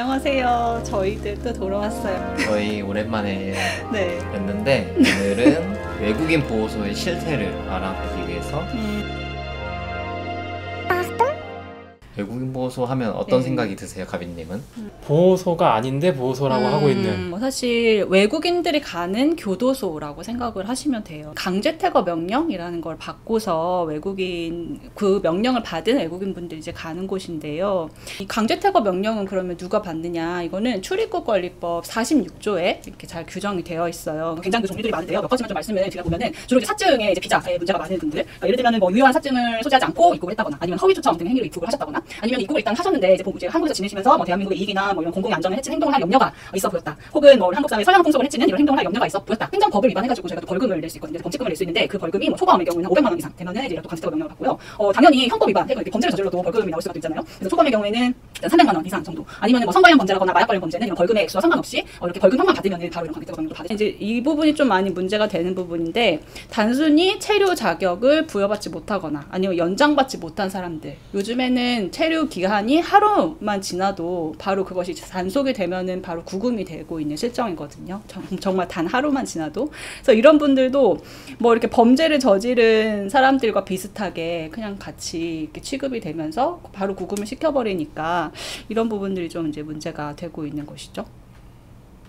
안녕하세요. 저희들 또 돌아왔어요. 저희 오랜만에 네. 뵀는데 오늘은 외국인 보호소의 실태를 알아보기 위해서 외국인 보호소 하면 어떤 생각이 드세요, 가빈님은? 보호소가 아닌데 보호소라고 하고 있는. 뭐 사실 외국인들이 가는 교도소라고 생각을 하시면 돼요. 강제퇴거 명령이라는 걸 받고서 외국인 그 명령을 받은 외국인 분들이 이제 가는 곳인데요. 이 강제퇴거 명령은 그러면 누가 받느냐? 이거는 출입국관리법 46조에 이렇게 잘 규정이 되어 있어요. 굉장히 그 종류들이 많은데요. 몇 가지만 좀 말씀을 드려 보면은 주로 이제 사증에 이제 비자에 문제가 많은 분들, 예를 들면은 뭐 유효한 사증을 소지하지 않고 입국을 했다거나, 아니면 허위 초청 등의 행위로 입국을 하셨다거나, 아니면 입국을 일단 하셨는데 이제 한국에서 지내시면서 뭐 대한민국의 이익이나 뭐 이런 공공의 안전을 해치는 행동을 할 염려가 있어 보였다. 혹은 뭐 한국 사회의 선량 풍속을 해치는 이런 행동을 할 염려가 있어 보였다. 행정법을 위반해가지고 저희가 또 벌금을 낼 수 있거든요. 범칙금을 낼 수 있는데 그 벌금이 뭐 초과범의 경우에는 500만 원 이상 되면은 이제 또 강제퇴거 명령을 받고요. 당연히 형법 위반, 범죄를 저질러도 벌금이 나올 수가 있잖아요. 그래서 초과범의 경우에는 300만 원 이상 정도, 아니면 뭐 성관련 범죄라거나 마약 관련 범죄는 이런 벌금의 액수와 상관없이 이렇게 벌금형만 받으면은 바로 이런 강제퇴거 명령도 받으죠. 이제 이 부분이 좀 많이 문제가 되는 부분인데, 단순히 체류 자격을 부여받지 못하거나 아니면 연장받지 못한 사람들, 요즘에는 체류 기한이 하루만 지나도 바로 그것이 단속이 되면은 바로 구금이 되고 있는 실정이거든요. 정말 단 하루만 지나도. 그래서 이런 분들도 뭐 이렇게 범죄를 저지른 사람들과 비슷하게 그냥 같이 이렇게 취급이 되면서 바로 구금을 시켜버리니까 이런 부분들이 좀 이제 문제가 되고 있는 것이죠.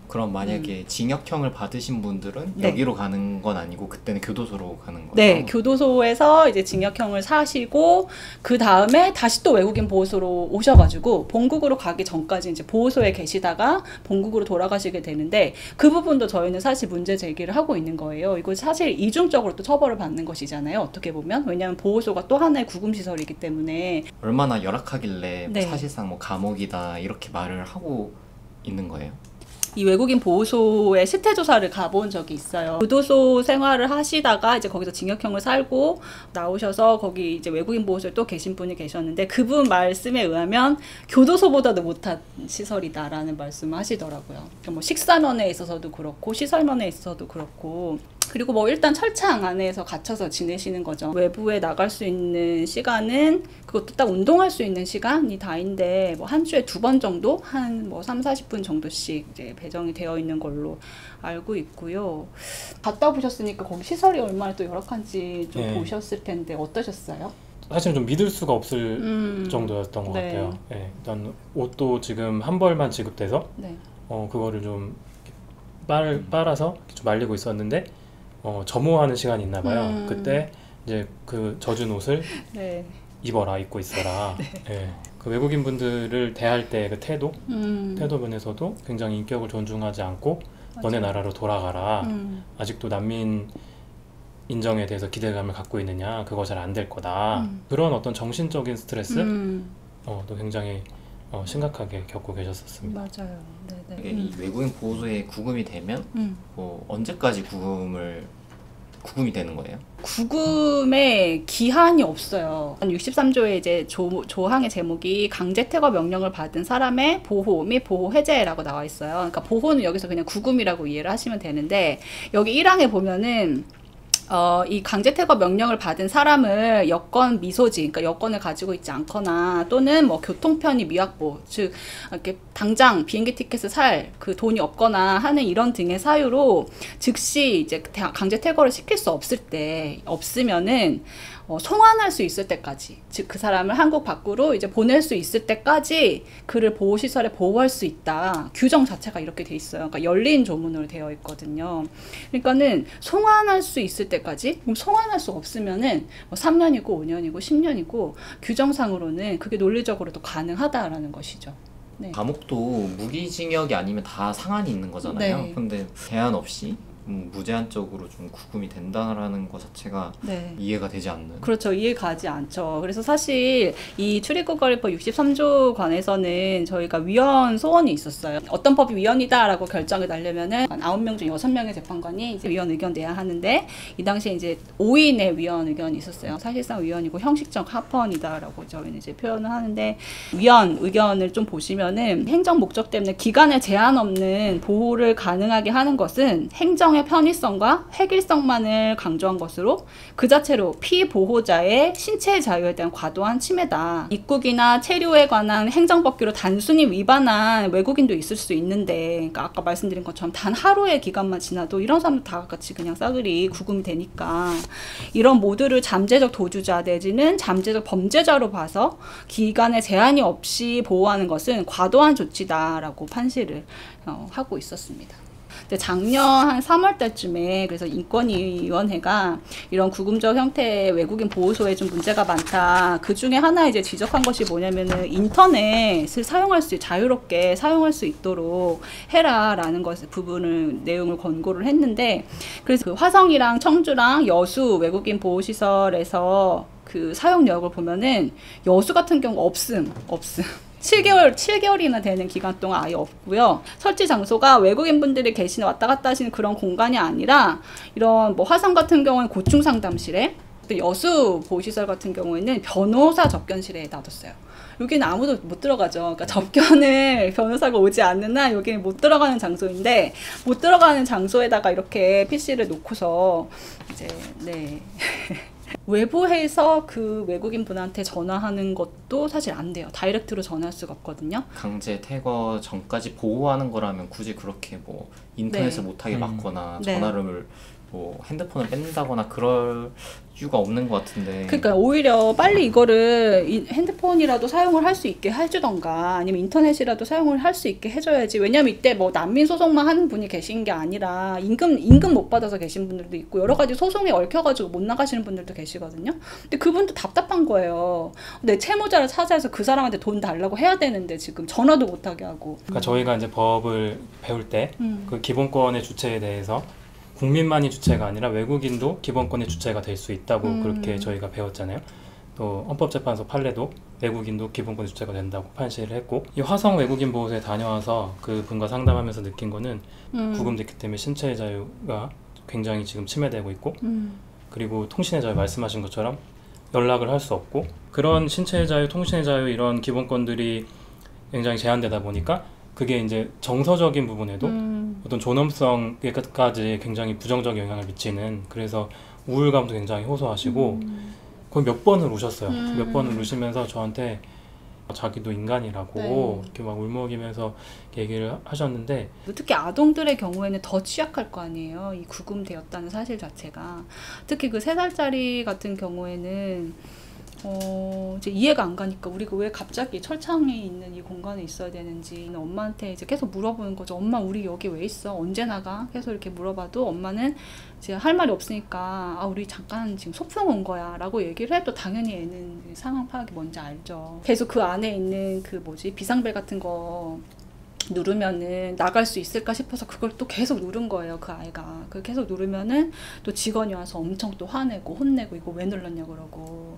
그럼 만약에 징역형을 받으신 분들은 네. 여기로 가는 건 아니고 그때는 교도소로 가는 거죠? 네, 교도소에서 이제 징역형을 사시고 그 다음에 다시 또 외국인 보호소로 오셔가지고 본국으로 가기 전까지 이제 보호소에 계시다가 본국으로 돌아가시게 되는데, 그 부분도 저희는 사실 문제 제기를 하고 있는 거예요. 이거 사실 이중적으로 또 처벌을 받는 것이잖아요. 어떻게 보면. 왜냐하면 보호소가 또 하나의 구금시설이기 때문에. 얼마나 열악하길래 네. 사실상 뭐 감옥이다 이렇게 말을 하고 있는 거예요? 이 외국인 보호소에 실태조사를 가본 적이 있어요. 교도소 생활을 하시다가 이제 거기서 징역형을 살고 나오셔서 거기 이제 외국인 보호소에 또 계신 분이 계셨는데, 그분 말씀에 의하면 교도소보다도 못한 시설이다라는 말씀을 하시더라고요. 그러니까 뭐 식사면에 있어서도 그렇고 시설면에 있어서도 그렇고, 그리고 뭐 일단 철창 안에서 갇혀서 지내시는 거죠. 외부에 나갈 수 있는 시간은 그것도 딱 운동할 수 있는 시간이 다인데 뭐 한 주에 2번 정도, 한 뭐 30-40분 정도씩 이제 배정이 되어 있는 걸로 알고 있고요. 갔다 보셨으니까 거기 시설이 얼마나 또 열악한지 좀 보셨을 텐데 어떠셨어요? 사실은 좀 믿을 수가 없을 정도였던 것 같아요. 네, 일단 옷도 지금 한 벌만 지급돼서 그거를 좀 빨아서 좀 말리고 있었는데 점호하는 시간이 있나 봐요. 그때 이제 그 젖은 옷을 입어라, 입고 있어라. 그 외국인 분들을 대할 때 그 태도 면에서도 굉장히 인격을 존중하지 않고 너네 나라로 돌아가라. 아직도 난민 인정에 대해서 기대감을 갖고 있느냐, 그거 잘 안 될 거다. 그런 어떤 정신적인 스트레스 또 굉장히 심각하게 겪고 계셨었습니다. 맞아요. 네네. 이 외국인 보호소에 구금이 되면 뭐 언제까지 구금이 되는 거예요? 구금의 기한이 없어요. 63조의 이제 조항의 제목이 강제퇴거 명령을 받은 사람의 보호 및 보호 해제라고 나와 있어요. 그러니까 보호는 여기서 그냥 구금이라고 이해를 하시면 되는데, 여기 1항에 보면은 이 강제퇴거 명령을 받은 사람을 여권 미소지, 그러니까 여권을 가지고 있지 않거나 또는 뭐 교통편의 미확보, 즉 이렇게 당장 비행기 티켓을 살 그 돈이 없거나 하는 이런 등의 사유로 즉시 이제 강제퇴거를 시킬 수 없으면은 송환할 수 있을 때까지, 즉 그 사람을 한국 밖으로 이제 보낼 수 있을 때까지 그를 보호시설에 보호할 수 있다. 규정 자체가 이렇게 돼 있어요. 그러니까 열린 조문으로 되어 있거든요. 그러니까는 송환할 수 있을 때까지, 그럼 송환할 수 없으면은 뭐 3년이고 5년이고 10년이고 규정상으로는 그게 논리적으로도 가능하다라는 것이죠. 네. 감옥도 무기징역이 아니면 다 상한이 있는 거잖아요. 근데 제한 없이 무제한적으로 좀 구금이 된다라는 것 자체가 이해가 되지 않는. 그렇죠. 이해가지 않죠. 그래서 사실 이 출입국관리법 63조 관해서는 저희가 위헌 소원이 있었어요. 어떤 법이 위헌이다라고 결정을 내려면은 9명 중 6명의 재판관이 이제 위헌 의견 내야 하는데, 이 당시에 이제 5인의 위헌 의견이 있었어요. 사실상 위헌이고 형식적 합헌이다라고 저희는 이제 표현을 하는데, 위헌 의견을 좀 보시면은 행정 목적 때문에 기간에 제한 없는 보호를 가능하게 하는 것은 행정의 사용의 편의성과 획일성만을 강조한 것으로 그 자체로 피보호자의 신체의 자유에 대한 과도한 침해다. 입국이나 체류에 관한 행정법규를 단순히 위반한 외국인도 있을 수 있는데, 그러니까 아까 말씀드린 것처럼 단 하루의 기간만 지나도 이런 사람들 다 같이 그냥 싸그리 구금이 되니까 이런 모두를 잠재적 도주자 내지는 잠재적 범죄자로 봐서 기간에 제한이 없이 보호하는 것은 과도한 조치다라고 판시를 하고 있었습니다. 근데 작년 한 3월 달쯤에 그래서 인권위원회가 이런 구금적 형태의 외국인 보호소에 좀 문제가 많다. 그 중에 하나 이제 지적한 것이 뭐냐면은 인터넷을 자유롭게 사용할 수 있도록 해라라는 부분을 내용을 권고를 했는데, 그래서 그 화성이랑 청주랑 여수 외국인 보호시설에서 그 사용 내역을 보면은 여수 같은 경우 없음. 7개월이나 되는 기간 동안 아예 없고요. 설치 장소가 외국인분들이 왔다 갔다 하시는 그런 공간이 아니라 이런 뭐 화성 같은 경우는 고충 상담실에, 또 여수 보호시설 같은 경우에는 변호사 접견실에 놔뒀어요. 여기는 아무도 못 들어가죠. 그러니까 접견을 변호사가 오지 않는 한 여기는 못 들어가는 장소인데, 못 들어가는 장소에다가 이렇게 PC를 놓고서 이제 외부에서 그 외국인 분한테 전화하는 것도 사실 안 돼요. 다이렉트로 전화할 수가 없거든요. 강제 퇴거 전까지 보호하는 거라면 굳이 그렇게 뭐 인터넷을 못하게 막거나 전화를 뭐 핸드폰을 뺀다거나 그럴 이유가 없는 것 같은데. 그러니까 오히려 빨리 이거를 핸드폰이라도 사용을 할 수 있게 해주던가 아니면 인터넷이라도 사용을 할 수 있게 해줘야지. 왜냐면 이때 뭐 난민 소송만 하는 분이 계신 게 아니라 임금 못 받아서 계신 분들도 있고 여러 가지 소송에 얽혀가지고 못 나가시는 분들도 계시거든요. 근데 그분도 답답한 거예요. 내 채무자를 찾아서 그 사람한테 돈 달라고 해야 되는데 지금 전화도 못하게 하고. 그러니까 저희가 이제 법을 배울 때 그 기본권의 주체에 대해서 국민만이 주체가 아니라 외국인도 기본권의 주체가 될 수 있다고 그렇게 저희가 배웠잖아요. 또 헌법재판소 판례도 외국인도 기본권의 주체가 된다고 판시를 했고, 이 화성 외국인 보호소에 다녀와서 그 분과 상담하면서 느낀 거는 구금됐기 때문에 신체의 자유가 굉장히 지금 침해되고 있고, 그리고 통신의 자유 말씀하신 것처럼 연락을 할 수 없고, 그런 신체의 자유, 통신의 자유 이런 기본권들이 굉장히 제한되다 보니까 그게 이제 정서적인 부분에도 어떤 존엄성에까지 굉장히 부정적 영향을 미치는, 그래서 우울감도 굉장히 호소하시고 거의 몇 번을 우셨어요. 몇 번을 우시면서 저한테 자기도 인간이라고 이렇게 막 울먹이면서 얘기를 하셨는데, 특히 아동들의 경우에는 더 취약할 거 아니에요. 이 구금되었다는 사실 자체가. 특히 그 3살짜리 같은 경우에는 이제 이해가 안 가니까 우리가 왜 갑자기 철창에 있는 이 공간에 있어야 되는지 엄마한테 이제 계속 물어보는 거죠. 엄마 우리 여기 왜 있어? 언제 나가? 계속 이렇게 물어봐도 엄마는 이제 할 말이 없으니까 우리 잠깐 지금 소풍 온 거야 라고 얘기를 해도 당연히 애는 상황 파악이 뭔지 알죠. 계속 그 안에 있는 그 비상벨 같은 거 누르면은 나갈 수 있을까 싶어서 그걸 또 계속 누른 거예요. 그 아이가. 그 계속 누르면은 또 직원이 와서 엄청 또 화내고 혼내고 이거 왜 눌렀냐고 그러고.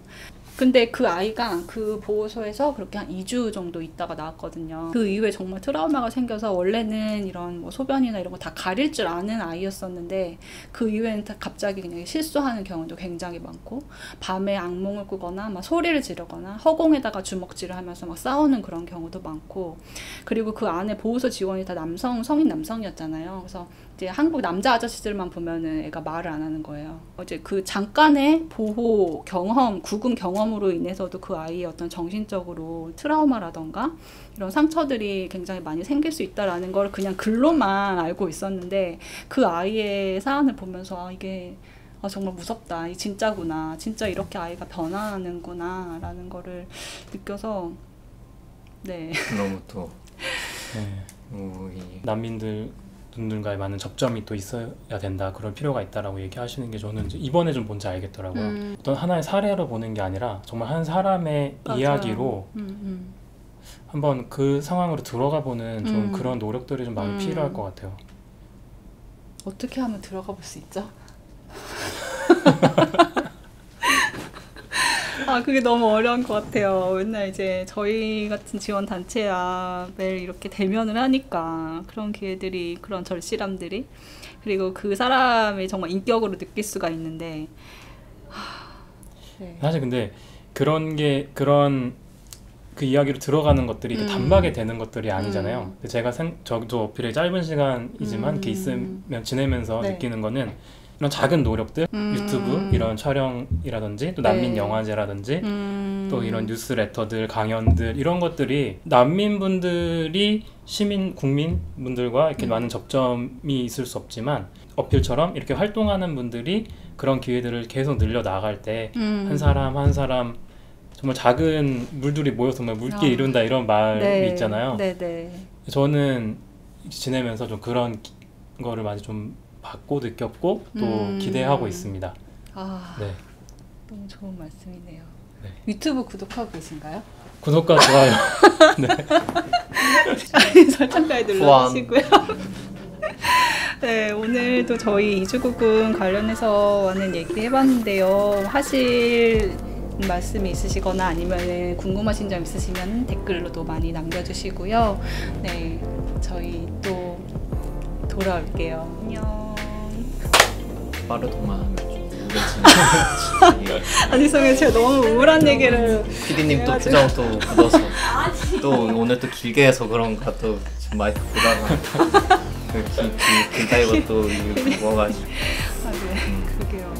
근데 그 아이가 그 보호소에서 그렇게 한 2주 정도 있다가 나왔거든요. 그 이후에 정말 트라우마가 생겨서 원래는 이런 뭐 소변이나 이런 거 다 가릴 줄 아는 아이였었는데 그 이후에는 갑자기 그냥 실수하는 경우도 굉장히 많고, 밤에 악몽을 꾸거나 막 소리를 지르거나 허공에다가 주먹질을 하면서 막 싸우는 그런 경우도 많고, 그리고 그 안에 보호소 직원이 다 성인 남성이었잖아요. 그래서 이제 한국 남자 아저씨들만 보면은 애가 말을 안 하는 거예요. 이제 그 잠깐의 보호 경험, 구금 경험으로 인해서도 그 아이의 어떤 정신적으로 트라우마라던가 이런 상처들이 굉장히 많이 생길 수 있다라는 걸 그냥 글로만 알고 있었는데, 그 아이의 사안을 보면서 이게 정말 무섭다. 이 진짜구나. 진짜 이렇게 아이가 변하는구나 라는 거를 느껴서 너무 또 난민들 분들과의 많은 접점이 또 있어야 된다, 그럴 필요가 있다라고 얘기하시는 게 저는 이번에 좀 뭔지 알겠더라고요. 어떤 하나의 사례로 보는 게 아니라 정말 한 사람의 이야기로 한번 그 상황으로 들어가 보는 좀 그런 노력들이 좀 많이 필요할 것 같아요. 어떻게 하면 들어가 볼 수 있죠? 그게 너무 어려운 것 같아요. 맨날 이제 저희 같은 지원 단체야 매일 이렇게 대면을 하니까 그런 기회들이, 그런 절실함들이, 그리고 그 사람이 정말 인격으로 느낄 수가 있는데 사실 근데 그런 그 이야기로 들어가는 것들이 그 단박에 되는 것들이 아니잖아요. 근데 제가 저도 어필의 짧은 시간이지만 이렇게 있으면 지내면서 네. 느끼는 거는 이런 작은 노력들, 유튜브 이런 촬영이라든지 또 난민 네. 영화제라든지 또 이런 뉴스레터들, 강연들 이런 것들이 난민분들이 국민분들과 이렇게 많은 접점이 있을 수 없지만 어필처럼 이렇게 활동하는 분들이 그런 기회들을 계속 늘려 나갈 때 한 사람 한 사람 정말 작은 물들이 모여서 정말 물길 이룬다 이런 말이 네. 있잖아요. 네네. 저는 지내면서 좀 그런 거를 많이 좀 받고 느꼈고 또 기대하고 있습니다. 네. 너무 좋은 말씀이네요. 네. 유튜브 구독하고 계신가요? 구독과 좋아요. 네. 설정까지 눌러주시고요. 네, 오늘도 저희 이주국은 관련해서 많은 얘기 해봤는데요. 하실 말씀이 있으시거나 아니면 궁금하신 점 있으시면 댓글로도 많이 남겨주시고요. 네, 저희 또 돌아올게요. 안녕. 빠르도만 하면 좀 우울해지는. 아니, 성현 제가 너무 우울한 얘기를. PD님 또 표정 또 굳어서 또 오늘 또 길게 해서 그런가 또 좀 많이 보다가 긴 타이거 또 먹어가지고. 아, 네, 그러게요.